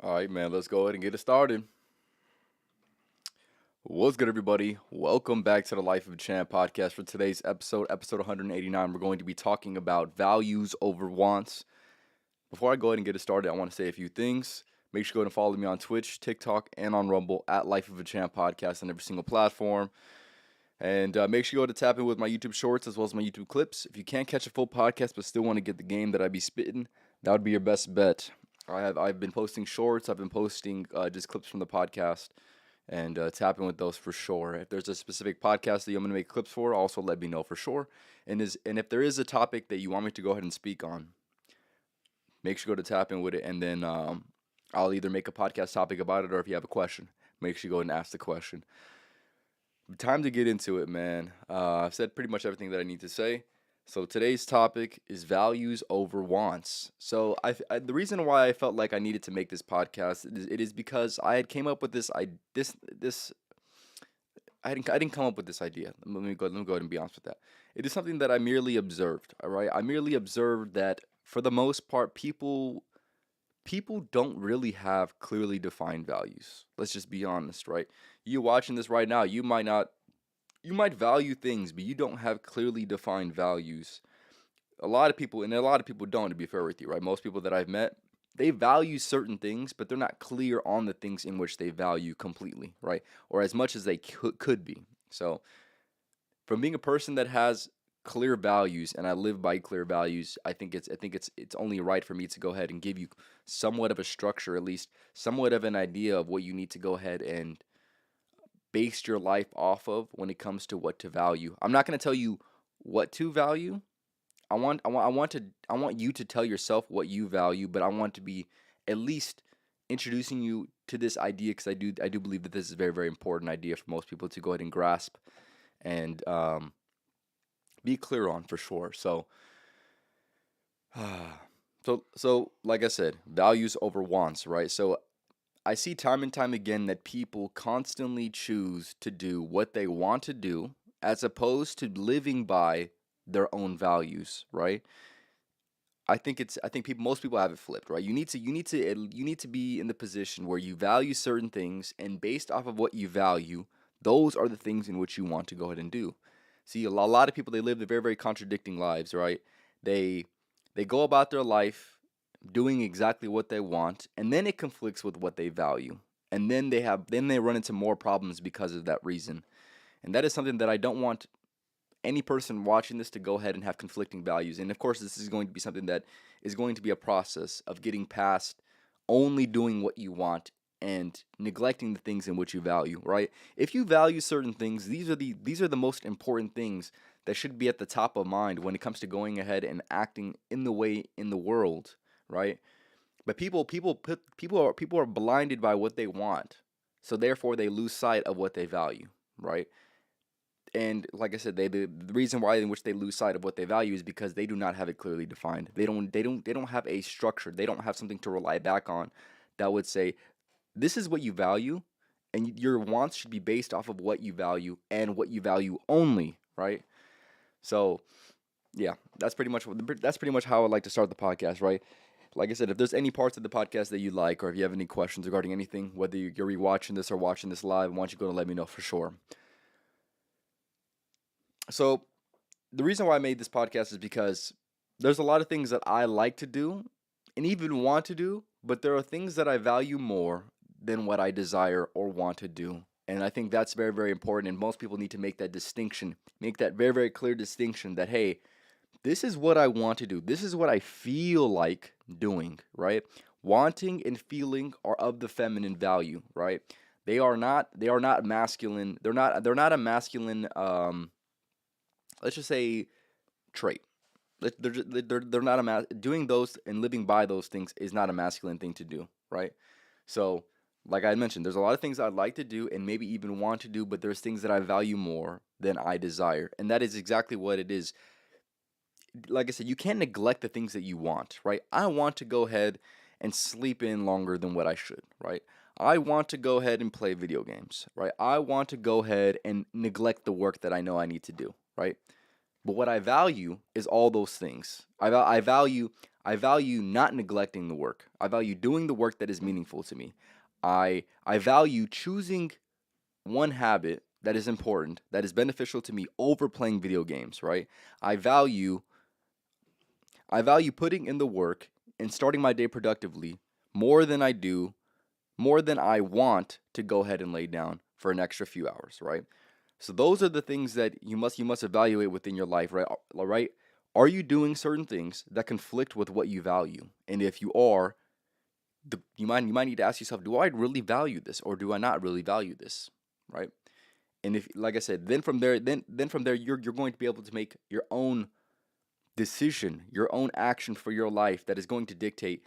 All right, man, let's go ahead and get it started. What's good, everybody? Welcome back to the Life of a Champ podcast. For today's episode 189, we're going to be talking about values over wants. Before I go ahead and get it started, I want to say a few things. Make sure you go ahead and follow me on Twitch, TikTok, and on Rumble at Life of a Champ podcast on every single platform. And make sure you go to tap in with my YouTube shorts as well as my YouTube clips. If you can't catch a full podcast but still want to get the game that I be spitting, that would be your best bet. I've been posting shorts. I've been posting just clips from the podcast, and tap in with those for sure. If there's a specific podcast that I'm going to make clips for, also let me know for sure. And if there is a topic that you want me to go ahead and speak on, make sure you go to tap in with it, and then I'll either make a podcast topic about it, or if you have a question, make sure you go ahead and ask the question. Time to get into it, man. I've said pretty much everything that I need to say. So today's topic is values over wants. So the reason why I felt like I needed to make this podcast is because I had came up with this I didn't come up with this idea. Let me go ahead and be honest with that. It is something that I merely observed. All right, I merely observed that for the most part, people don't really have clearly defined values. Let's just be honest, right? You watching this right now, you might value things, but you don't have clearly defined values. A lot of people, and a lot of people don't, to be fair with you, right? Most people that I've met, they value certain things, but they're not clear on the things in which they value completely, right? Or as much as they could be. So, from being a person that has clear values and I live by clear values, I think it's only right for me to go ahead and give you somewhat of a structure, at least somewhat of an idea of what you need to go ahead and base your life off of when it comes to what to value. I'm not going to tell you what to value. I want you to tell yourself what you value, but I want to be at least introducing you to this idea because I do believe that this is a very, very important idea for most people to go ahead and grasp and be clear on for sure. So so like I said, values over wants, right? So I see time and time again that people constantly choose to do what they want to do as opposed to living by their own values, right? I think most people have it flipped, right? You need to be in the position where you value certain things, and based off of what you value, those are the things in which you want to go ahead and do. See, a lot of people, they live the very, very contradicting lives, right? They they go about their life doing exactly what they want, and then it conflicts with what they value. And then they run into more problems because of that reason. And that is something that I don't want any person watching this to go ahead and have conflicting values. And of course, this is going to be something that is going to be a process of getting past only doing what you want and neglecting the things in which you value, right? If you value certain things, these are the most important things that should be at the top of mind when it comes to going ahead and acting in the way in the world, right? But people are blinded by what they want. So therefore they lose sight of what they value, right? And like I said, the reason why in which they lose sight of what they value is because they do not have it clearly defined. They don't have a structure. They don't have something to rely back on that would say this is what you value, and your wants should be based off of what you value and what you value only, right? So yeah, that's pretty much how I like to start the podcast, right? Like I said, if there's any parts of the podcast that you like, or if you have any questions regarding anything, whether you're rewatching this or watching this live, I want you to go and let me know for sure. So the reason why I made this podcast is because there's a lot of things that I like to do and even want to do, but there are things that I value more than what I desire or want to do. And I think that's very, very important. And most people need to make that distinction, make that very, very clear distinction that, hey, this is what I want to do. This is what I feel like doing, right? Wanting and feeling are of the feminine value, right? They are not masculine. They're not a masculine let's just say trait. They're not doing those and living by those things is not a masculine thing to do, right? So, like I mentioned, there's a lot of things I'd like to do and maybe even want to do, but there's things that I value more than I desire, and that is exactly what it is. Like I said, you can't neglect the things that you want, right? I want to go ahead and sleep in longer than what I should, right? I want to go ahead and play video games, right? I want to go ahead and neglect the work that I know I need to do, right? But what I value is all those things. I value I value not neglecting the work. I value doing the work that is meaningful to me. I value choosing one habit that is important, that is beneficial to me over playing video games, right? I value I value putting in the work and starting my day productively more than I do, more than I want to go ahead and lay down for an extra few hours, right? So those are the things that you must evaluate within your life, right? Right? Are you doing certain things that conflict with what you value? And if you are, you might need to ask yourself, do I really value this or do I not really value this? Right? And if, like I said, then from there you're going to be able to make your own decision, your own action for your life that is going to dictate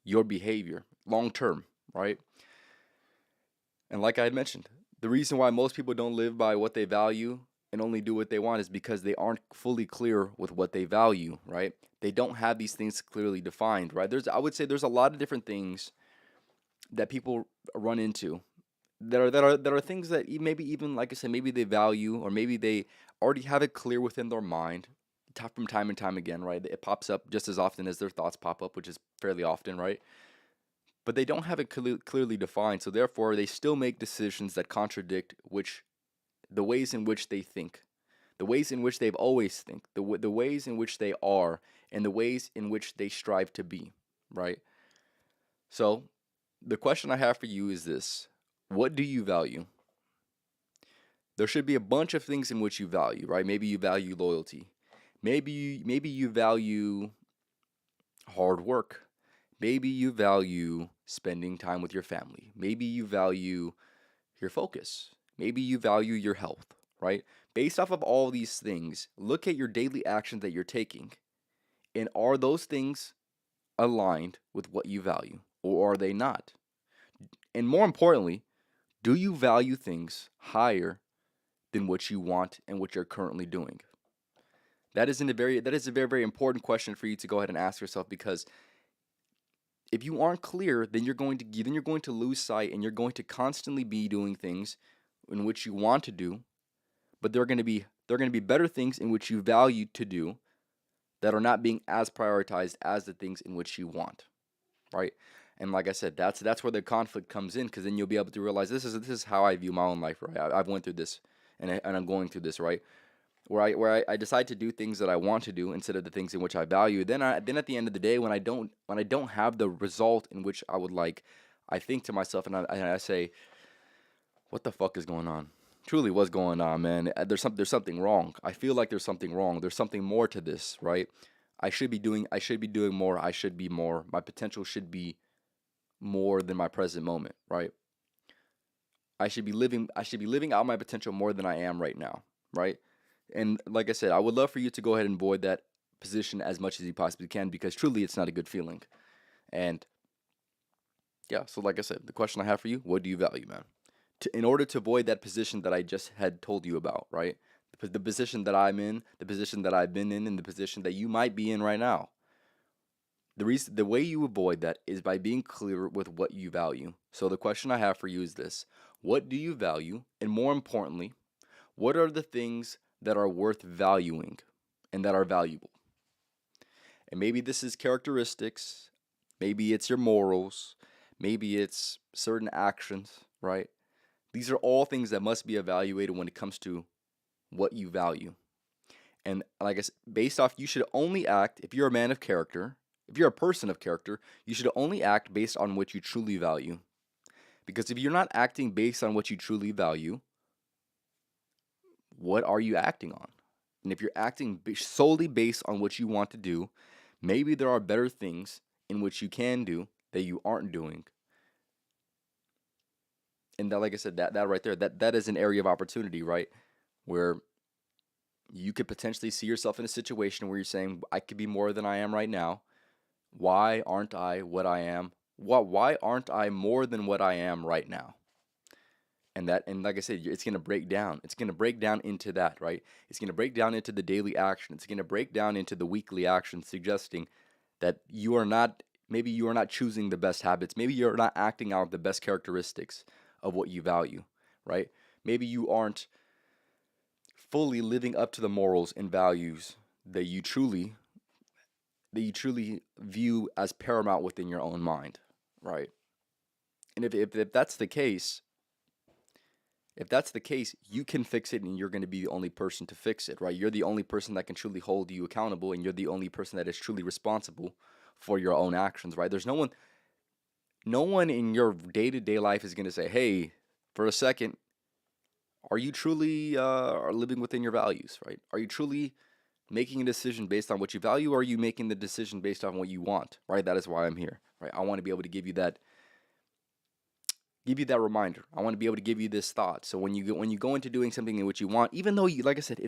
your behavior long term, right? And like I had mentioned, the reason why most people don't live by what they value and only do what they want is because they aren't fully clear with what they value, right? They don't have these things clearly defined, right? I would say there's a lot of different things that people run into that are things that maybe even, like I said, maybe they value or maybe they already have it clear within their mind from time and time again, right? It pops up just as often as their thoughts pop up, which is fairly often, right? But they don't have it clearly defined, so therefore they still make decisions that contradict the ways in which they think, the ways in which they've always think, the ways in which they are, and the ways in which they strive to be, right? So the question I have for you is this: what do you value? There should be a bunch of things in which you value, right? Maybe you value loyalty. Maybe you value hard work. Maybe you value spending time with your family. Maybe you value your focus. Maybe you value your health, right? Based off of all these things, look at your daily actions that you're taking. And are those things aligned with what you value or are they not? And more importantly, do you value things higher than what you want and what you're currently doing? That is a very very important question for you to go ahead and ask yourself, because if you aren't clear, then you're going to lose sight and you're going to constantly be doing things in which you want to do, but there are going to be better things in which you value to do that are not being as prioritized as the things in which you want, right? And like I said, that's where the conflict comes in, because then you'll be able to realize this is how I view my own life, right? I've went through this, and I'm going through this, right? Where I decide to do things that I want to do instead of the things in which I value. Then at the end of the day, when I don't have the result in which I would like, I think to myself and I say, what the fuck is going on? Truly, what's going on, man? There's something wrong. I feel like there's something wrong. There's something more to this, right? I should be doing more. I should be more. My potential should be more than my present moment, right? I should be living out my potential more than I am right now, right? And like I said, I would love for you to go ahead and avoid that position as much as you possibly can, because truly it's not a good feeling. And yeah, so like I said, the question I have for you: what do you value, man? In order to avoid that position that I just had told you about, right? The position that I'm in, the position that I've been in, and the position that you might be in right now. The way you avoid that is by being clear with what you value. So the question I have for you is this: what do you value? And more importantly, what are the things that are worth valuing and that are valuable? And maybe this is characteristics, maybe it's your morals, maybe it's certain actions, right? These are all things that must be evaluated when it comes to what you value. And like I said, based off, you should only act, if you're a man of character, if you're a person of character, you should only act based on what you truly value. Because if you're not acting based on what you truly value, what are you acting on? And if you're acting solely based on what you want to do, maybe there are better things in which you can do that you aren't doing. And that, like I said, that right there, that is an area of opportunity, right? Where you could potentially see yourself in a situation where you're saying, I could be more than I am right now. Why aren't I what I am? Why aren't I more than what I am right now? And like I said, it's gonna break down. It's gonna break down into that, right? It's gonna break down into the daily action. It's gonna break down into the weekly action, suggesting that maybe you are not choosing the best habits. Maybe you're not acting out the best characteristics of what you value, right? Maybe you aren't fully living up to the morals and values that that you truly view as paramount within your own mind, right? And if that's the case, you can fix it and you're going to be the only person to fix it, right? You're the only person that can truly hold you accountable, and you're the only person that is truly responsible for your own actions, right? There's no one in your day-to-day life is going to say, "Hey, for a second, are you truly are living within your values, right? Are you truly making a decision based on what you value, or are you making the decision based on what you want, right? That is why I'm here, right? I want to be able to give you that reminder. I want to be able to give you this thought. So when you go into doing something in which you want, even though you, like I said,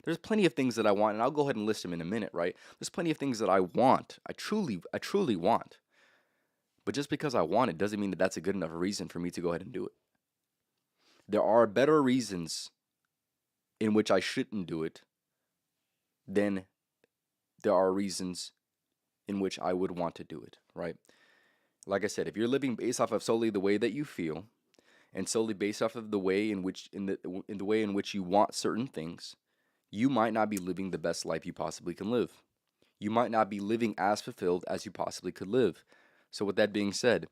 there's plenty of things that I want, and I'll go ahead and list them in a minute, right? There's plenty of things that I want. I truly want. But just because I want it doesn't mean that that's a good enough reason for me to go ahead and do it. There are better reasons in which I shouldn't do it than there are reasons in which I would want to do it, right? Like I said, if you're living based off of solely the way that you feel, and solely based off of the way in the way in which you want certain things, you might not be living the best life you possibly can live. You might not be living as fulfilled as you possibly could live. So with that being said,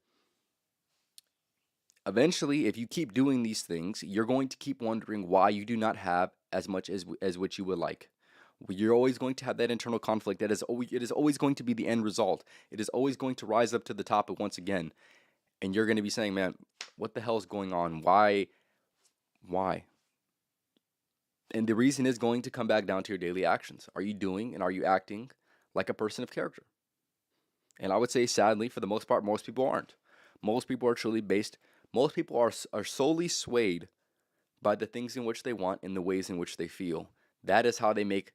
eventually, if you keep doing these things, you're going to keep wondering why you do not have as much as what you would like. You're always going to have that internal conflict. It is always going to be the end result. It is always going to rise up to the top once again, and you're going to be saying, "Man, what the hell is going on? Why? Why?" And the reason is going to come back down to your daily actions. Are you doing and are you acting like a person of character? And I would say, sadly, for the most part, most people aren't. Most people are truly based. Most people are solely swayed by the things in which they want and the ways in which they feel. That is how they make.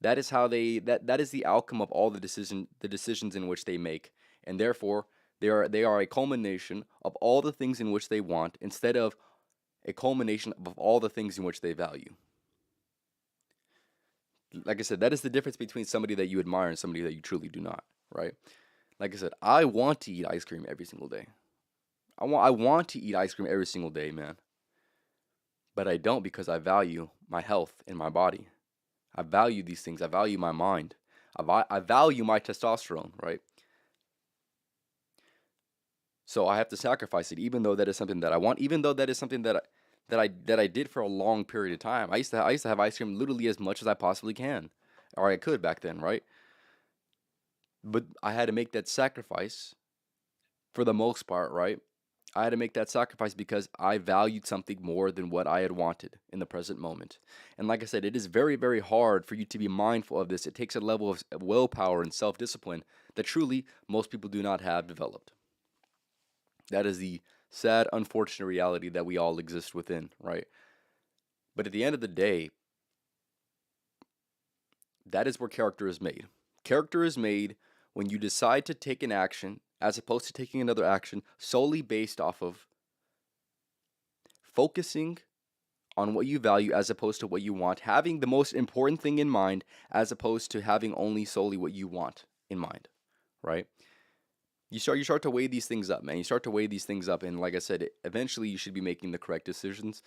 That is how they. That is the outcome of all the decisions in which they make, and therefore they are a culmination of all the things in which they want, instead of a culmination of all the things in which they value. Like I said, that is the difference between somebody that you admire and somebody that you truly do not, right? Like I said, I want to eat ice cream every single day. I want to eat ice cream every single day, man. But I don't, because I value my health and my body. I value these things. I value my mind. I value my testosterone, right? So I have to sacrifice it, even though that is something that I want. Even though that is something that I did for a long period of time. I used to have ice cream literally as much as I possibly can, or I could back then, right? But I had to make that sacrifice for the most part, right? I had to make that sacrifice because I valued something more than what I had wanted in the present moment. And like I said, it is very, very hard for you to be mindful of this. It takes a level of willpower and self discipline that truly most people do not have developed. That is the sad, unfortunate reality that we all exist within, right? But at the end of the day, that is where character is made. Character is made when you decide to take an action as opposed to taking another action solely based off of focusing on what you value as opposed to what you want, having the most important thing in mind as opposed to having only solely what you want in mind, right? You start to weigh these things up, man. You start to weigh these things up, and like I said, eventually you should be making the correct decisions.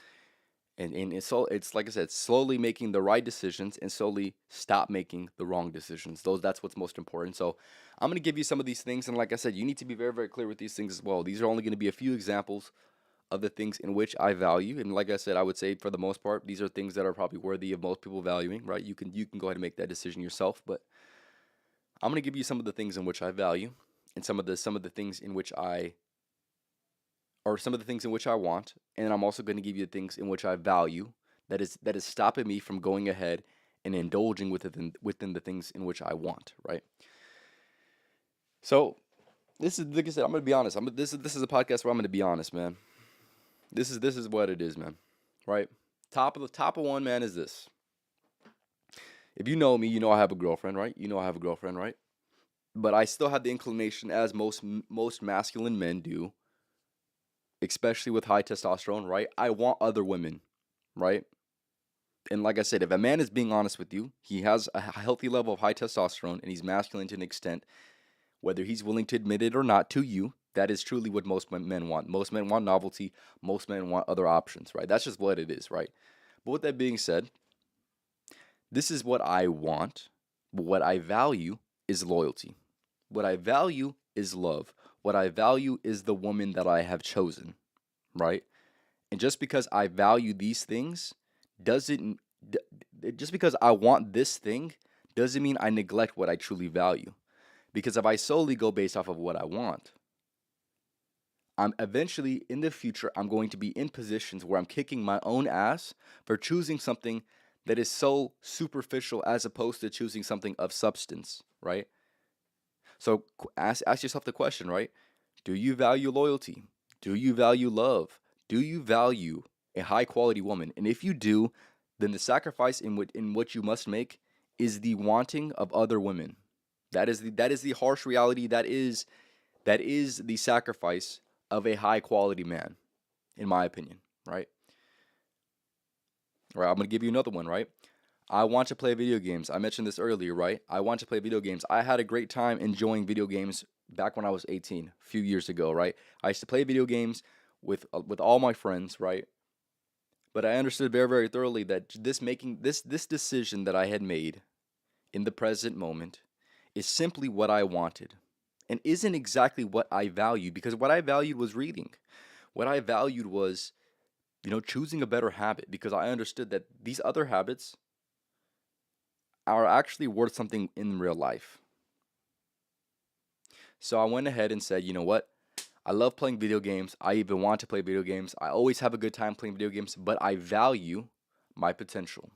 And it's like I said, slowly making the right decisions and slowly stop making the wrong decisions. That's what's most important. So I'm gonna give you some of these things, and like I said, you need to be very, very clear with these things as well. These are only gonna be a few examples of the things in which I value. And like I said, I would say for the most part, these are things that are probably worthy of most people valuing, right? You can go ahead and make that decision yourself, but I'm gonna give you some of the things in which I value, and some of the things in which I or some of the things in which I want, and I'm also going to give you the things in which I value that is stopping me from going ahead and indulging within the things in which I want, right? So this is, like I said, I'm gonna be honest. This is a podcast where I'm gonna be honest, man. This is what it is, man. Right? Top of one, man, is this. If you know me, you know I have a girlfriend, right? You know I have a girlfriend, right? But I still have the inclination, as most masculine men do, especially with high testosterone, right? I want other women, right? And like I said, if a man is being honest with you, he has a healthy level of high testosterone and he's masculine to an extent, whether he's willing to admit it or not to you, that is truly what most men want. Most men want novelty. Most men want other options, right? That's just what it is, right? But with that being said, this is what I want, what I value, is loyalty. What I value is love. What I value is the woman that I have chosen, right? And just because I value these things doesn't, just because I want this thing doesn't mean I neglect what I truly value. Because if I solely go based off of what I want, I'm eventually in the future, I'm going to be in positions where I'm kicking my own ass for choosing something that is so superficial as opposed to choosing something of substance, right? So ask yourself the question, right? Do you value loyalty? Do you value love? Do you value a high quality woman? And if you do, then the sacrifice in what you must make is the wanting of other women. That is the harsh reality. That is the sacrifice of a high quality man, in my opinion, right? Right, I'm gonna give you another one, right? I want to play video games. I mentioned this earlier, right? I want to play video games. I had a great time enjoying video games back when I was 18, a few years ago, right? I used to play video games with all my friends, right? But I understood very, very thoroughly that this decision that I had made in the present moment is simply what I wanted and isn't exactly what I valued, because what I valued was reading. What I valued was, choosing a better habit, because I understood that these other habits are actually worth something in real life. So I went ahead and said, you know what? I love playing video games. I even want to play video games. I always have a good time playing video games, but I value my potential.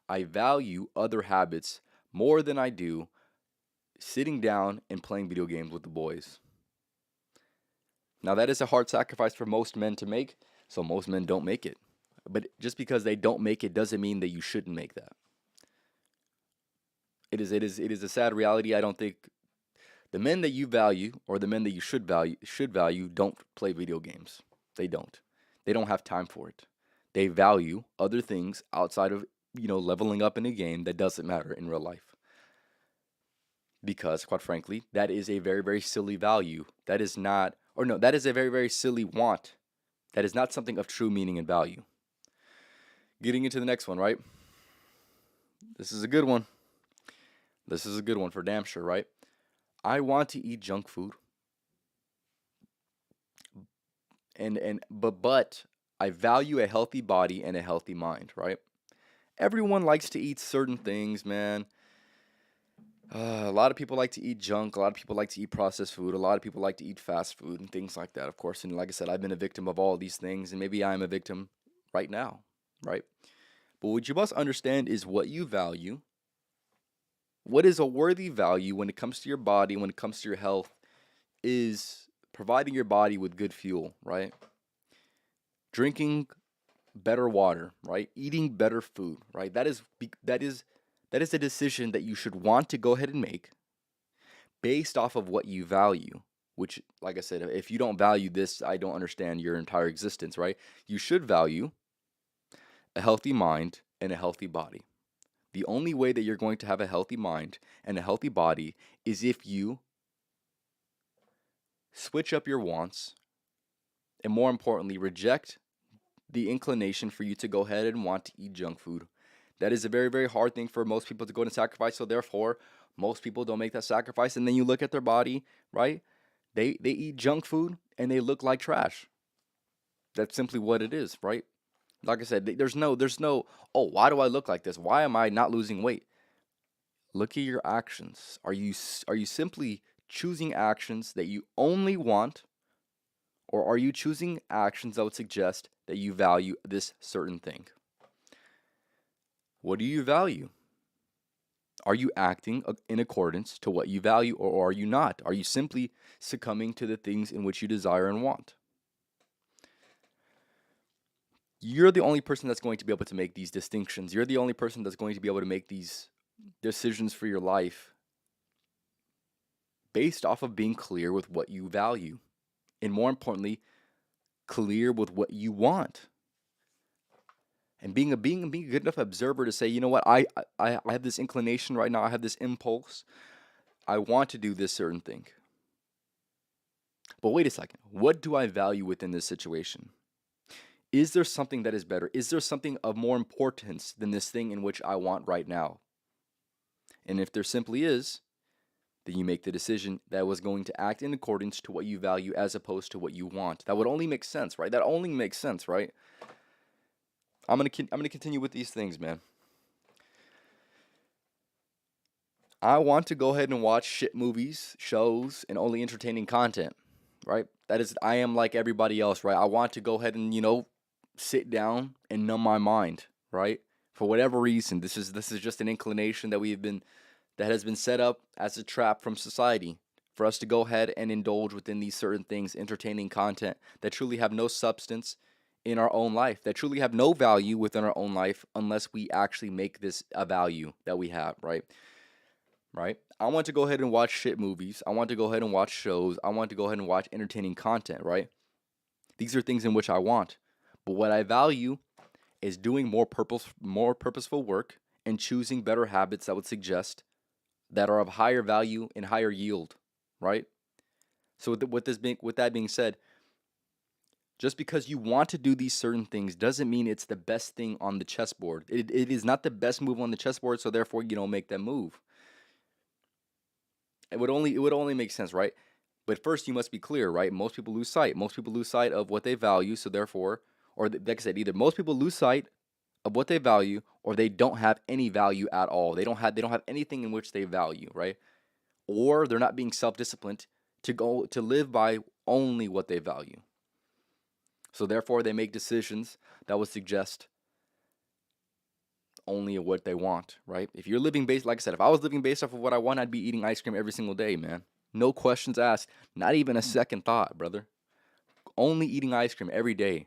I value other habits more than I do sitting down and playing video games with the boys. Now, that is a hard sacrifice for most men to make, so most men don't make it. But just because they don't make it doesn't mean that you shouldn't make that. It is a sad reality. I don't think the men that you value or the men that you should value don't play video games. They don't. They don't have time for it. They value other things outside of, leveling up in a game that doesn't matter in real life. Because quite frankly, that is a very, very silly value. That is not, or no, that is a very, very silly want. That is not something of true meaning and value. Getting into the next one, right? This is a good one. This is a good one for damn sure, right? I want to eat junk food, but I value a healthy body and a healthy mind, right? Everyone likes to eat certain things, man. A lot of people like to eat junk. A lot of people like to eat processed food. A lot of people like to eat fast food and things like that, of course. And like I said, I've been a victim of all these things, and maybe I'm a victim right now, right? But what you must understand is what you value. What is a worthy value when it comes to your body, when it comes to your health, is providing your body with good fuel, right? Drinking better water, right? Eating better food, right? That is a decision that you should want to go ahead and make based off of what you value. Which, like I said, if you don't value this, I don't understand your entire existence, right? You should value a healthy mind and a healthy body. The only way that you're going to have a healthy mind and a healthy body is if you switch up your wants and, more importantly, reject the inclination for you to go ahead and want to eat junk food. That is a very, very hard thing for most people to go and sacrifice. So therefore, most people don't make that sacrifice. And then you look at their body, right? They eat junk food and they look like trash. That's simply what it is, right? Like I said, there's no, oh, why do I look like this? Why am I not losing weight? Look at your actions. Are you simply choosing actions that you only want, or are you choosing actions that would suggest that you value this certain thing? What do you value? Are you acting in accordance to what you value, or are you not? Are you simply succumbing to the things in which you desire and want? You're the only person that's going to be able to make these distinctions. You're the only person that's going to be able to make these decisions for your life based off of being clear with what you value. And more importantly, clear with what you want. And being a good enough observer to say, you know what, I have this inclination right now, I have this impulse. I want to do this certain thing. But wait a second, what do I value within this situation? Is there something that is better? Is there something of more importance than this thing in which I want right now? And if there simply is, then you make the decision that was going to act in accordance to what you value as opposed to what you want. That would only make sense, right? That only makes sense, right? I'm gonna continue with these things, man. I want to go ahead and watch shit movies, shows, and only entertaining content, right? That is, I am like everybody else, right? I want to go ahead and sit down and numb my mind, right? For whatever reason, this is just an inclination that has been set up as a trap from society for us to go ahead and indulge within these certain things, entertaining content that truly have no substance in our own life, that truly have no value within our own life unless we actually make this a value that we have, right? Right? I want to go ahead and watch shit movies. I want to go ahead and watch shows. I want to go ahead and watch entertaining content, right? These are things in which I want. But what I value is doing more purposeful work and choosing better habits that would suggest that are of higher value and higher yield, right? So with that being said, just because you want to do these certain things doesn't mean it's the best thing on the chessboard. It is not the best move on the chessboard, so therefore you don't make that move. It would only make sense, right? But first you must be clear, right? Most people lose sight. Most people lose sight of what they value, so therefore, like I said, either most people lose sight of what they value or they don't have any value at all. They don't have anything in which they value, right? Or they're not being self-disciplined to live by only what they value. So therefore they make decisions that would suggest only what they want, right? If you're living based, like I said, if I was living based off of what I want, I'd be eating ice cream every single day, man. No questions asked, not even a second thought, brother. Only eating ice cream every day.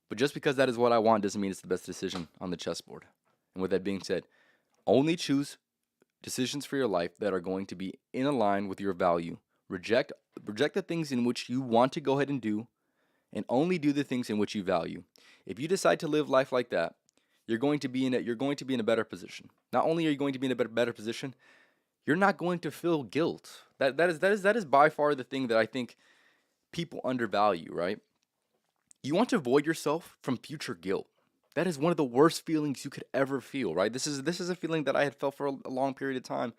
But just because that is what I want doesn't mean it's the best decision on the chessboard. And with that being said, only choose decisions for your life that are going to be in line with your value. Reject the things in which you want to go ahead and do, and only do the things in which you value. If you decide to live life like that, you're going to be in a better position. Not only are you going to be in a better position, you're not going to feel guilt. That is by far the thing that I think people undervalue, right? You want to avoid yourself from future guilt. That is one of the worst feelings you could ever feel, right? This is a feeling that I had felt for a long period of time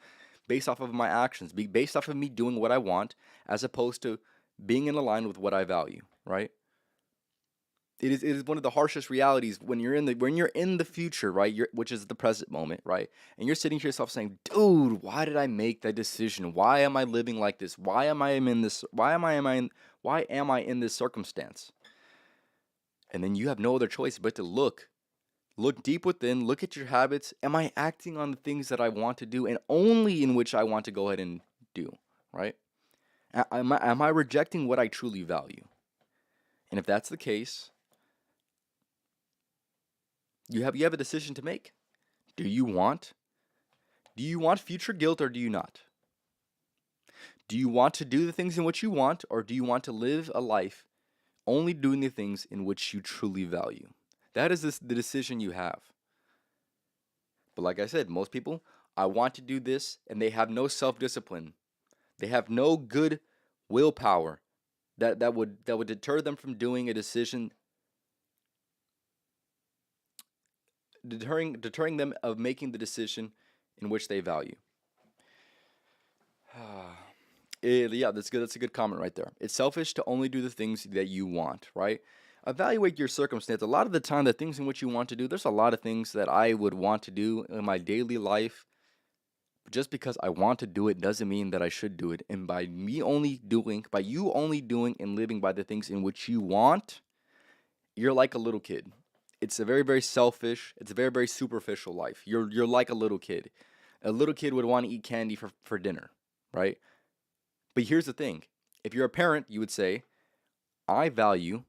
based off of my actions, based off of me doing what I want as opposed to being in line with what I value, right? It is one of the harshest realities when you're in the future, right? Which is the present moment, right? And you're sitting to yourself saying, "Dude, why did I make that decision? Why am I living like this? Why am I in this? Why am I in this circumstance?" And then you have no other choice but to look deep within, look at your habits. Am I acting on the things that I want to do and only in which I want to go ahead and do, right? Am I rejecting what I truly value? And if that's the case, you have a decision to make. Do you want future guilt or do you not? Do you want to do the things in which you want or do you want to live a life only doing the things in which you truly value? That is the decision you have. But like I said, most people, I want to do this and they have no self-discipline. They have no good willpower that would deter them from doing a decision, deterring them of making the decision in which they value. Yeah, that's good. That's a good comment right there. It's selfish to only do the things that you want, right? Evaluate your circumstance. A lot of the time, the things in which you want to do, there's a lot of things that I would want to do in my daily life. But just because I want to do it doesn't mean that I should do it. And by you only doing and living by the things in which you want, you're like a little kid. It's a very, very selfish, it's a very, very superficial life. You're like a little kid. A little kid would want to eat candy for dinner, right? But here's the thing. If you're a parent, you would say, I value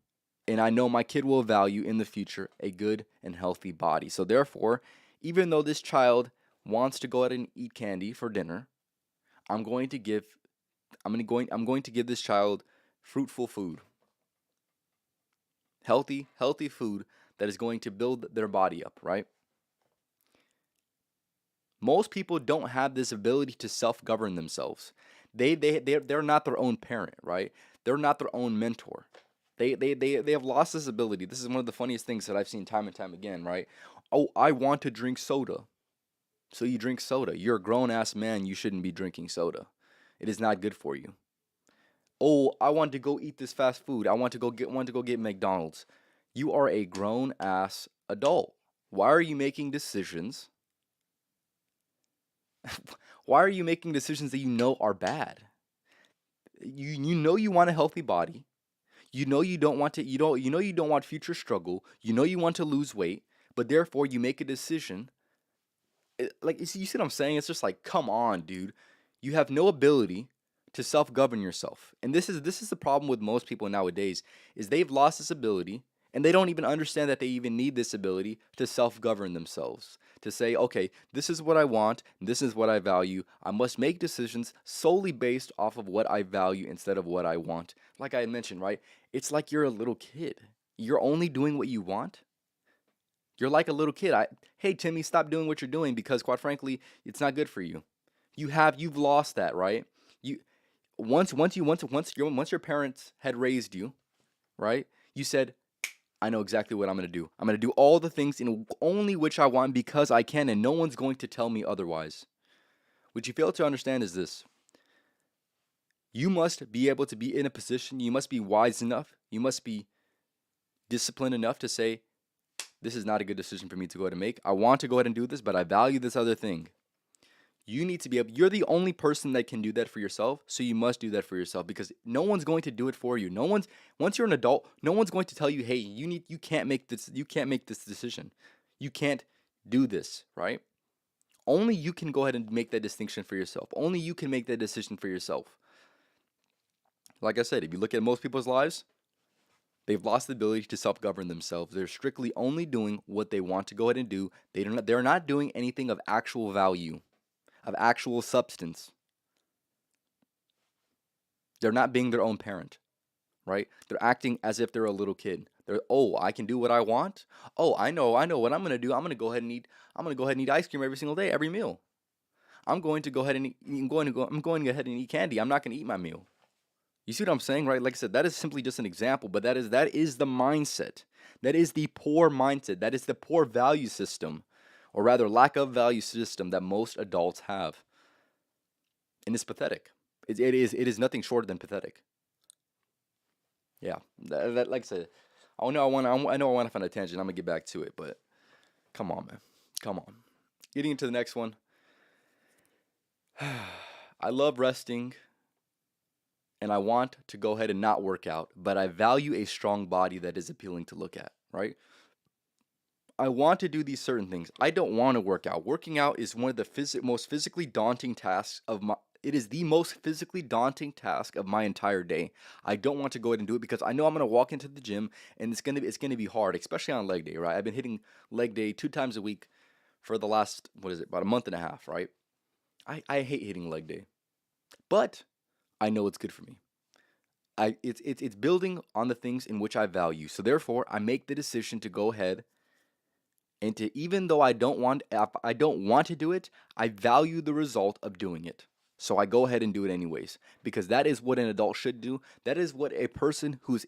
and I know my kid will value in the future a good and healthy body. So therefore, even though this child wants to go out and eat candy for dinner, I'm going to give I'm going to give this child fruitful food. Healthy food that is going to build their body up, right? Most people don't have this ability to self-govern themselves. They're not their own parent, right? They're not their own mentor. They have lost this ability. This is one of the funniest things that I've seen time and time again, right? Oh, I want to drink soda. So you drink soda. You're a grown ass man. You shouldn't be drinking soda. It is not good for you. Oh, I want to go eat this fast food. I want to go get McDonald's. You are a grown ass adult. Why are you making decisions? Why are you making decisions that you know are bad? You know you want a healthy body. You know you don't want to you know you don't want future struggle. You know you want to lose weight, but therefore you make a decision. Like you see what I'm saying? It's just like, come on, dude. You have no ability to self-govern yourself. And this is the problem with most people nowadays is they've lost this ability and they don't even understand that they even need this ability to self-govern themselves. To say, okay, this is what I want, this is what I value. I must make decisions solely based off of what I value instead of what I want. Like I mentioned, right? It's like you're a little kid. You're only doing what you want. You're like a little kid. Hey Timmy, stop doing what you're doing because quite frankly, it's not good for you. You've lost that, right? You once your parents had raised you, right? You said, I know exactly what I'm going to do. I'm going to do all the things in only which I want because I can and no one's going to tell me otherwise. What you fail to understand is this. You must be able to be in a position, you must be wise enough, you must be disciplined enough to say, this is not a good decision for me to go ahead and make. I want to go ahead and do this, but I value this other thing. You need to be able, you're the only person that can do that for yourself, so you must do that for yourself because no one's going to do it for you. Once you're an adult, no one's going to tell you, "Hey, you can't make this decision. You can't do this," right? Only you can go ahead and make that distinction for yourself. Only you can make that decision for yourself. Like I said, if you look at most people's lives, they've lost the ability to self-govern themselves. They're strictly only doing what they want to go ahead and do. They're not doing anything of actual value, of actual substance. They're not being their own parent, right? They're acting as if they're a little kid. Oh, I can do what I want. Oh, I know what I'm gonna do. I'm gonna go ahead and eat ice cream every single day, every meal. I'm going to go ahead and eat, I'm going to go ahead and eat candy. I'm not gonna eat my meal. You see what I'm saying, right? Like I said, that is simply just an example, but that is the mindset. That is the poor mindset. That is the poor value system, or rather lack of value system that most adults have. And it's pathetic. It is nothing shorter than pathetic. Yeah. Like I said, I know I want to find a tangent. I'm gonna get back to it, but come on, man. Come on. Getting into the next one. I love resting and I want to go ahead and not work out, but I value a strong body that is appealing to look at, right? I want to do these certain things. I don't want to work out. Working out is one of the most physically daunting tasks of my it is the most physically daunting task of my entire day. I don't want to go ahead and do it because I know I'm going to walk into the gym and it's going to be hard, especially on leg day, right? I've been hitting leg day 2 times a week for the last what is it? About a month and a half, right? I hate hitting leg day. But I know it's good for me. It's building on the things in which I value. So therefore, I make the decision to go ahead and to even though I don't want to do it, I value the result of doing it. So I go ahead and do it anyways because that is what an adult should do. That is what a person who's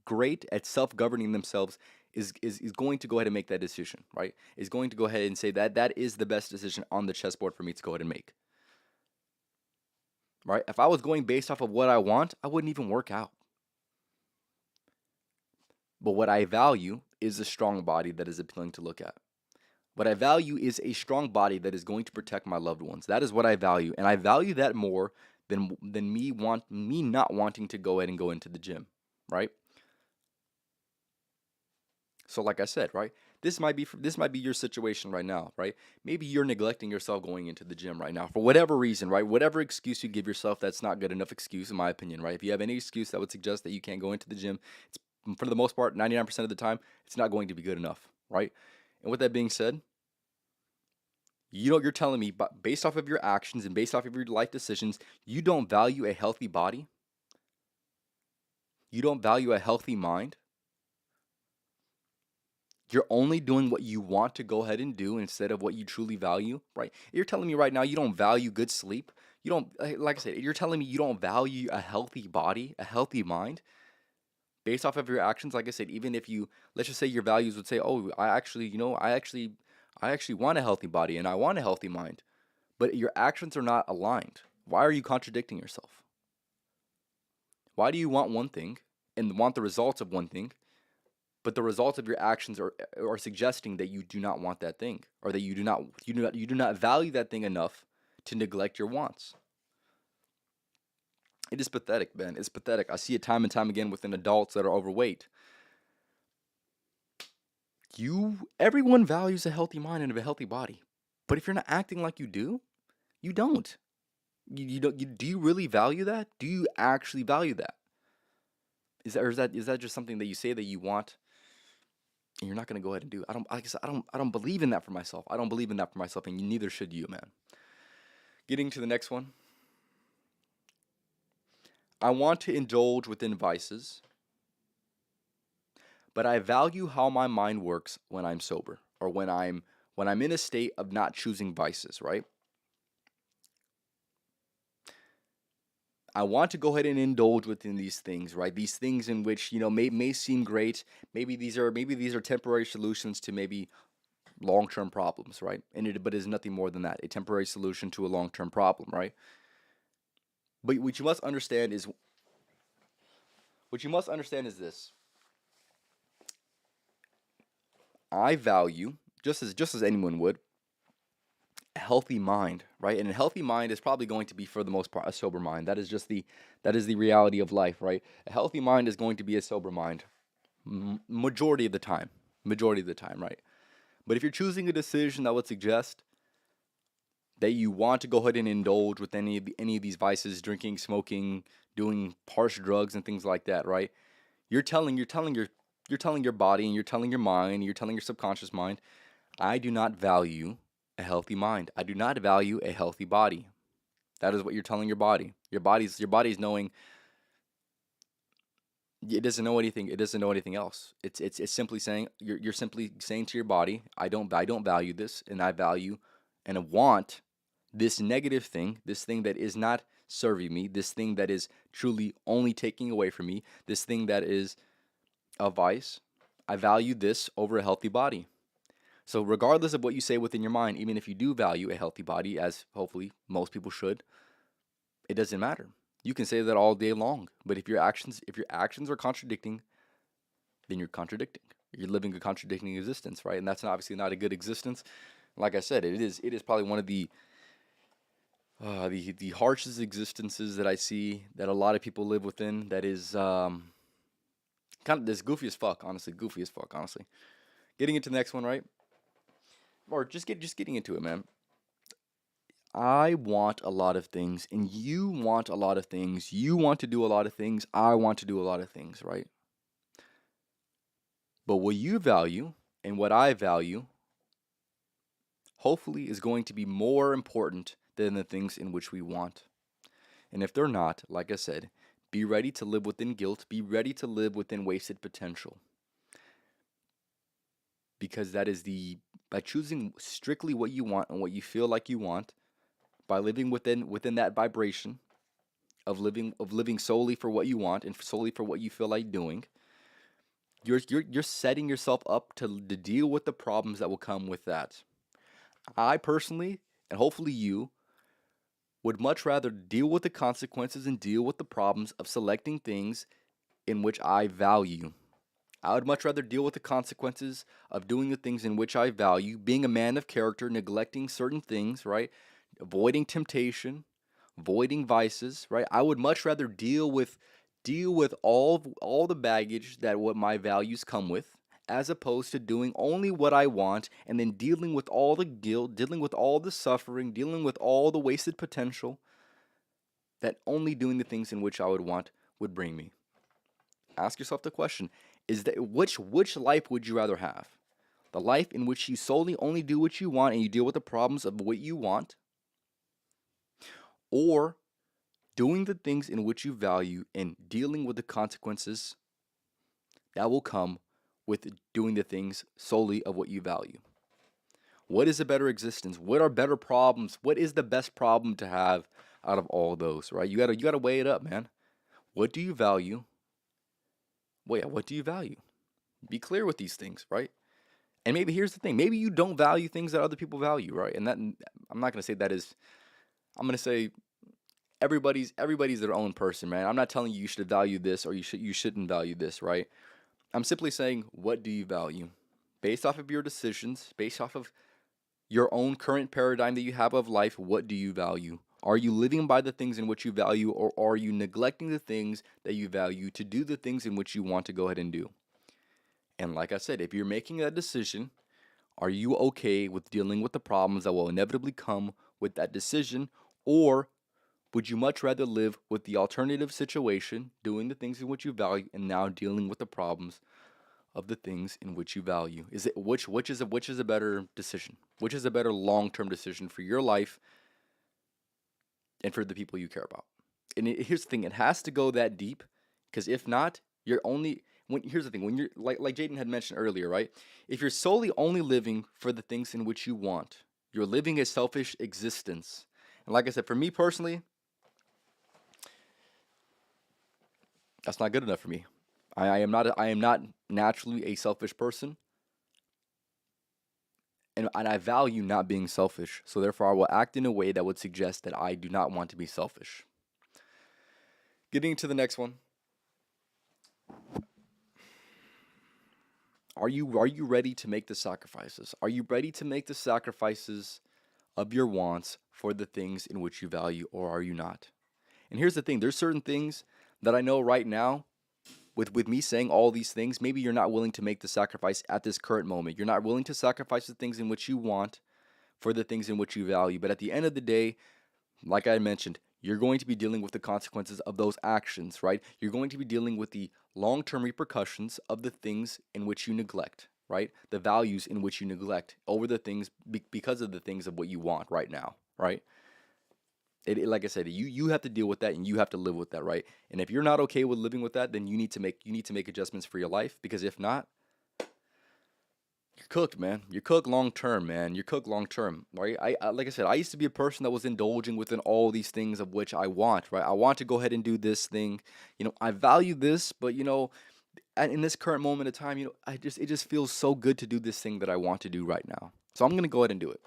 great at self-governing themselves is going to go ahead and make that decision, right? Is going to go ahead and say that that is the best decision on the chessboard for me to go ahead and make. Right? If I was going based off of what I want, I wouldn't even work out. But what I value is a strong body that is appealing to look at. What I value is a strong body that is going to protect my loved ones. That is what I value, and I value that more than me not wanting to go ahead and go into the gym, right? So like I said, right? This might be your situation right now, right? Maybe you're neglecting yourself going into the gym right now for whatever reason, right? Whatever excuse you give yourself, that's not good enough excuse in my opinion, right? If you have any excuse that would suggest that you can't go into the gym, it's for the most part, 99% of the time, it's not going to be good enough, right? And with that being said, you're telling me, but based off of your actions and based off of your life decisions, you don't value a healthy body? You don't value a healthy mind? You're only doing what you want to go ahead and do instead of what you truly value, right? You're telling me right now you don't value good sleep. You don't, like I said, you're telling me you don't value a healthy body, a healthy mind based off of your actions. Like I said, even if you, let's just say your values would say, oh, I actually I actually want a healthy body and I want a healthy mind, but your actions are not aligned. Why are you contradicting yourself? Why do you want one thing and want the results of one thing, but the results of your actions are suggesting that you do not want that thing, or that you do not value that thing enough to neglect your wants? It is pathetic, man. It's pathetic. I see it time and time again within adults that are overweight. Everyone values a healthy mind and a healthy body, but if you're not acting like you do, you don't. You don't. Do you really value that? Do you actually value that? Is that just something that you say that you want, and you're not gonna go ahead and do? I don't. Like I said, I don't believe in that for myself. I don't believe in that for myself, and neither should you, man. Getting to the next one. I want to indulge within vices, but I value how my mind works when I'm sober, or when I'm in a state of not choosing vices, right? I want to go ahead and indulge within these things, right? These things in which, may seem great. Maybe these are temporary solutions to maybe long-term problems, right? But is nothing more than that, a temporary solution to a long-term problem, right? But what you must understand is this. I value, just as anyone would, a healthy mind, right? And a healthy mind is probably going to be, for the most part, a sober mind. That is the reality of life, right? A healthy mind is going to be a sober mind, majority of the time. Majority of the time, right? But if you're choosing a decision that would suggest that you want to go ahead and indulge with any of these vices, drinking, smoking, doing harsh drugs and things like that, right? You're telling your body, and you're telling your mind, and you're telling your subconscious mind, I do not value a healthy mind. I do not value a healthy body. That is what you're telling your body. Your body's knowing it doesn't know anything. It doesn't know anything else. It's simply saying, you're simply saying to your body, I don't value this, and I value and I want this negative thing, this thing that is not serving me, this thing that is truly only taking away from me, this thing that is a vice. I value this over a healthy body. So regardless of what you say within your mind, even if you do value a healthy body, as hopefully most people should, it doesn't matter. You can say that all day long, but if your actions are contradicting, then you're contradicting. You're living a contradicting existence, right? And that's obviously not a good existence. Like I said, it is probably one of the harshest existences that I see, that a lot of people live within. That is kind of this goofy as fuck, honestly. Goofy as fuck, honestly. Getting into the next one, right? Or just getting into it, man. I want a lot of things, and you want a lot of things. You want to do a lot of things. I want to do a lot of things, right? But what you value and what I value, hopefully, is going to be more important than the things in which we want. And if they're not, like I said, be ready to live within guilt. Be ready to live within wasted potential. Because by choosing strictly what you want and what you feel like you want, by living within that vibration of living solely for what you want and solely for what you feel like doing, you're setting yourself up to deal with the problems that will come with that. I personally, and hopefully you, would much rather deal with the consequences and deal with the problems of selecting things in which I value. I would much rather deal with the consequences of doing the things in which I value, being a man of character, neglecting certain things, right? Avoiding temptation, avoiding vices, right? I would much rather deal with all the baggage that what my values come with, as opposed to doing only what I want and then dealing with all the guilt, dealing with all the suffering, dealing with all the wasted potential that only doing the things in which I would want would bring me. Ask yourself the question: is that which life would you rather have? The life in which you solely only do what you want and you deal with the problems of what you want, or doing the things in which you value and dealing with the consequences that will come with doing the things solely of what you value? What is a better existence? What are better problems? What is the best problem to have out of all those, right? You gotta weigh it up, man. What do you value? Well, yeah, what do you value? Be clear with these things, right? And maybe here's the thing, maybe you don't value things that other people value, right? And that, I'm not going to say that is, I'm going to say everybody's their own person, man. I'm not telling you you should value this or you shouldn't value this, right? I'm simply saying, what do you value? Based off of your decisions, based off of your own current paradigm that you have of life, what do you value? Are you living by the things in which you value, or are you neglecting the things that you value to do the things in which you want to go ahead and do? And like I said, if you're making that decision, are you okay with dealing with the problems that will inevitably come with that decision? Or would you much rather live with the alternative situation, doing the things in which you value, and now dealing with the problems of the things in which you value? Is it which is a better decision? Which is a better long-term decision for your life and for the people you care about? And here's the thing, it has to go that deep, because if not, you're only here's the thing, when you're like Jaden had mentioned earlier, right? If you're solely only living for the things in which you want, you're living a selfish existence. And like I said, for me personally, that's not good enough for me. I am not naturally a selfish person, and I value not being selfish. So therefore, I will act in a way that would suggest that I do not want to be selfish. Getting to the next one. Are you ready to make the sacrifices? Are you ready to make the sacrifices of your wants for the things in which you value, or are you not? And here's the thing, there's certain things that I know right now, with me saying all these things, maybe you're not willing to make the sacrifice at this current moment. You're not willing to sacrifice the things in which you want for the things in which you value. But at the end of the day, like I mentioned, you're going to be dealing with the consequences of those actions, right? You're going to be dealing with the long-term repercussions of the things in which you neglect, right? The values in which you neglect over the things because of the things of what you want right now, right? Like I said, you have to deal with that, and you have to live with that, right? And if you're not okay with living with that, then you need to make adjustments for your life, because if not, you're cooked, man. You're cooked long term, man. You're cooked long term, right? I like I said, I used to be a person that was indulging within all these things of which I want, right? I want to go ahead and do this thing. I value this, but in this current moment of time, it just feels so good to do this thing that I want to do right now. So I'm gonna go ahead and do it.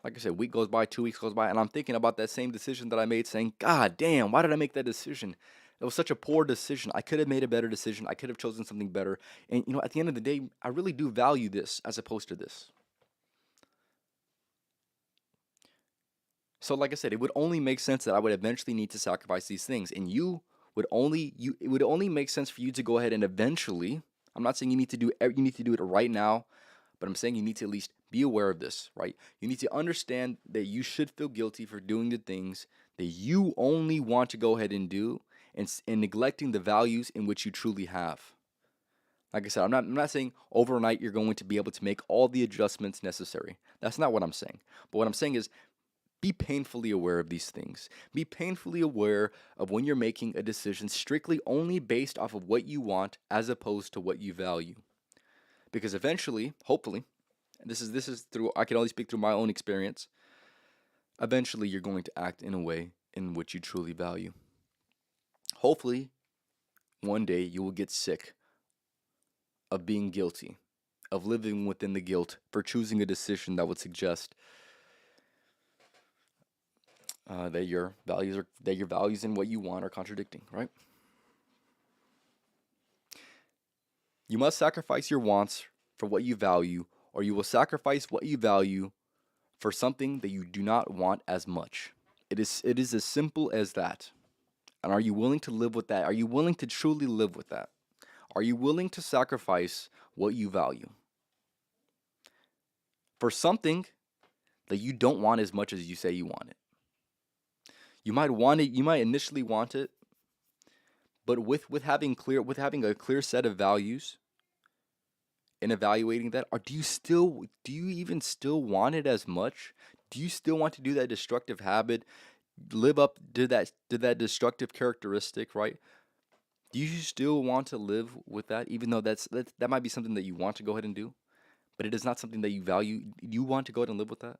Like I said, week goes by, 2 weeks goes by, and I'm thinking about that same decision that I made, saying, God damn, why did I make that decision? It was such a poor decision. I could have made a better decision. I could have chosen something better. And, at the end of the day, I really do value this as opposed to this. So, like I said, it would only make sense that I would eventually need to sacrifice these things. And it would only make sense for you to go ahead and eventually, I'm not saying you need to do it right now, but I'm saying you need to at least be aware of this, right? You need to understand that you should feel guilty for doing the things that you only want to go ahead and do, and neglecting the values in which you truly have. Like I said, I'm not saying overnight you're going to be able to make all the adjustments necessary. That's not what I'm saying. But what I'm saying is, be painfully aware of these things. Be painfully aware of when you're making a decision strictly only based off of what you want as opposed to what you value. Because eventually, hopefully, this is through, I can only speak through my own experience, eventually you're going to act in a way in which you truly value. Hopefully, one day you will get sick of being guilty, of living within the guilt for choosing a decision that would suggest that your values and what you want are contradicting, right? You must sacrifice your wants for what you value, or you will sacrifice what you value for something that you do not want as much. It is as simple as that. And are you willing to live with that? Are you willing to truly live with that? Are you willing to sacrifice what you value for something that you don't want as much as you say you want it? You might initially want it, but with having a clear set of values and evaluating that, or do you even still want it as much? Do you still want to do that destructive habit, live up to that destructive characteristic, right? Do you still want to live with that, even though that might be something that you want to go ahead and do, but it is not something that you value? You want to go ahead and live with that?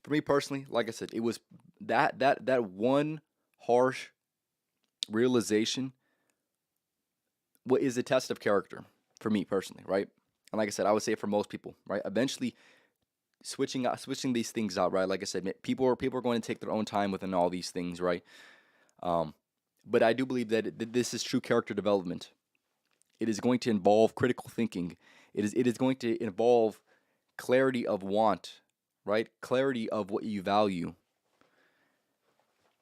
For me personally, like I said, it was that one harsh realization what is a test of character for me personally, right? And like I said, I would say for most people, right? Eventually switching these things out, right? Like I said, people are going to take their own time within all these things, right? Um, but I do believe that this is true character development. It is going to involve critical thinking. It is going to involve clarity of want, right? Clarity of what you value.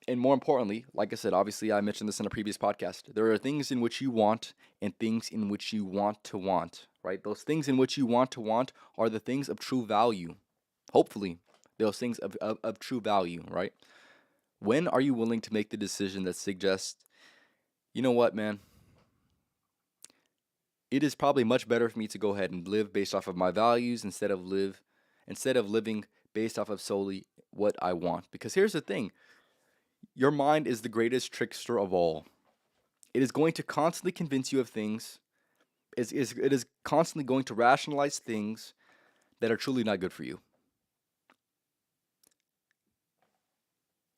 And more importantly, like I said, obviously I mentioned this in a previous podcast. There are things in which you want and things in which you want, right? Those things in which you want are the things of true value. Hopefully, those things of true value, right? When are you willing to make the decision that suggests, you know what, man? It is probably much better for me to go ahead and live based off of my values instead of living based off of solely what I want. Because here's the thing, your mind is the greatest trickster of all. It is going to constantly convince you of things. It is constantly going to rationalize things that are truly not good for you.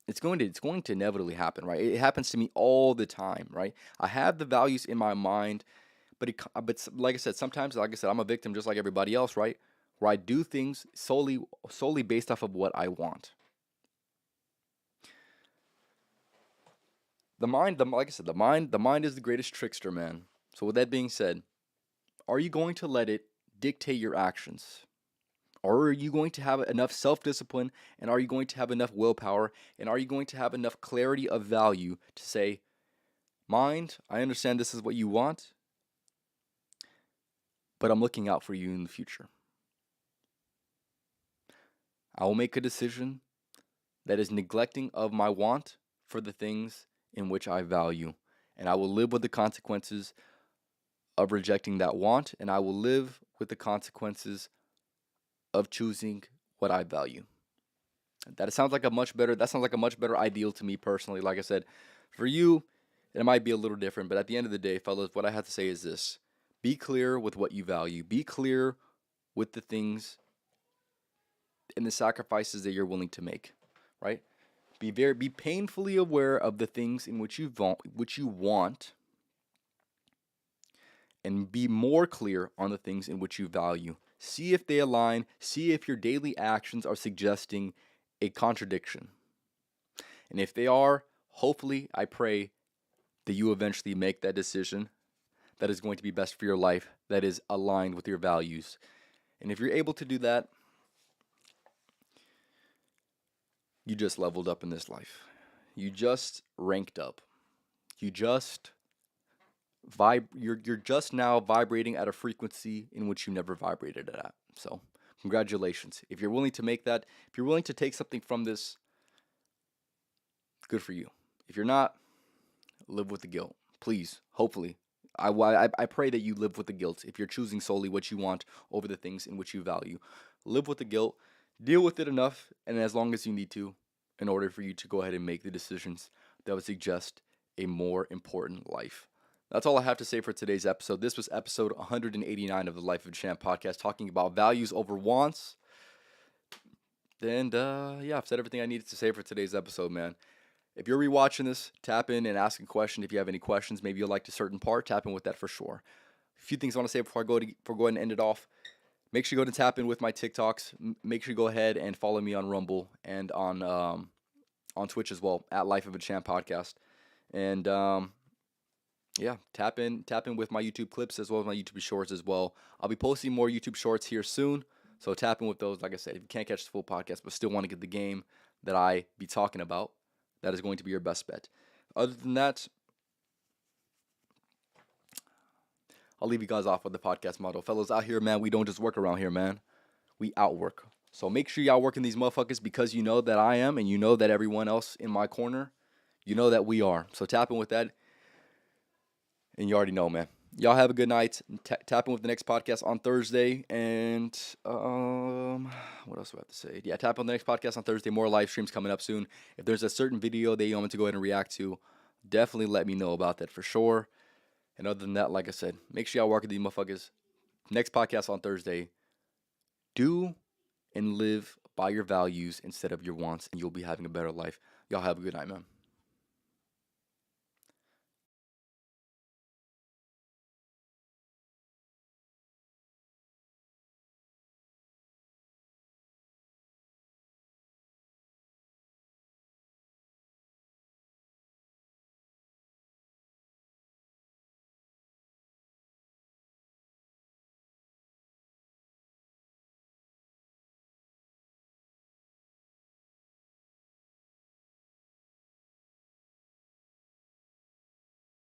It's going to inevitably happen, right? It happens to me all the time, right? I have the values in my mind, but like I said, sometimes, like I said, I'm a victim just like everybody else, right? Where I do things solely based off of what I want. Like I said, the mind is the greatest trickster, man. So with that being said, are you going to let it dictate your actions? Or are you going to have enough self discipline? And are you going to have enough willpower? And are you going to have enough clarity of value to say, mind, I understand this is what you want, but I'm looking out for you in the future. I will make a decision that is neglecting of my want for the things in which I value. And I will live with the consequences of rejecting that want, and I will live with the consequences of choosing what I value. That sounds like a much better ideal to me personally. Like I said, for you, it might be a little different, but at the end of the day, fellas, what I have to say is this. Be clear with what you value. Be clear with the things and the sacrifices that you're willing to make, right? Be painfully aware of the things in which you want, and be more clear on the things in which you value. See if they align. See if your daily actions are suggesting a contradiction. And if they are, hopefully, I pray that you eventually make that decision that is going to be best for your life, that is aligned with your values. And if you're able to do that, you just leveled up in this life. You just ranked up. You just you're just now vibrating at a frequency in which you never vibrated at. So, congratulations. If you're willing to make that, if you're willing to take something from this, good for you. If you're not, live with the guilt. Please, hopefully. I pray that you live with the guilt if you're choosing solely what you want over the things in which you value. Live with the guilt, deal with it enough, and as long as you need to, in order for you to go ahead and make the decisions that would suggest a more important life. That's all I have to say for today's episode. This was episode 189 of the Life of a Champ podcast, talking about values over wants. And yeah, I've said everything I needed to say for today's episode, man. If you're rewatching this, tap in and ask a question. If you have any questions, maybe you liked a certain part, tap in with that for sure. A few things I want to say before I go ahead and end it off. Make sure you go to tap in with my TikToks. Make sure you go ahead and follow me on Rumble and on Twitch as well at Life of a Champ podcast. And yeah, tap in with my YouTube clips as well as my YouTube shorts as well. I'll be posting more YouTube shorts here soon, so tap in with those. Like I said, if you can't catch the full podcast but still want to get the game that I be talking about, that is going to be your best bet. Other than that, I'll leave you guys off with the podcast motto. Fellas out here, man, we don't just work around here, man. We outwork. So make sure y'all working these motherfuckers, because you know that I am, and you know that everyone else in my corner, you know that we are. So tap in with that, and you already know, man. Y'all have a good night. Tap in with the next podcast on Thursday. And what else do I have to say? Yeah, tap on the next podcast on Thursday. More live streams coming up soon. If there's a certain video that you want me to go ahead and react to, definitely let me know about that for sure. And other than that, like I said, make sure y'all work with these motherfuckers. Next podcast on Thursday. Do and live by your values instead of your wants, and you'll be having a better life. Y'all have a good night, man.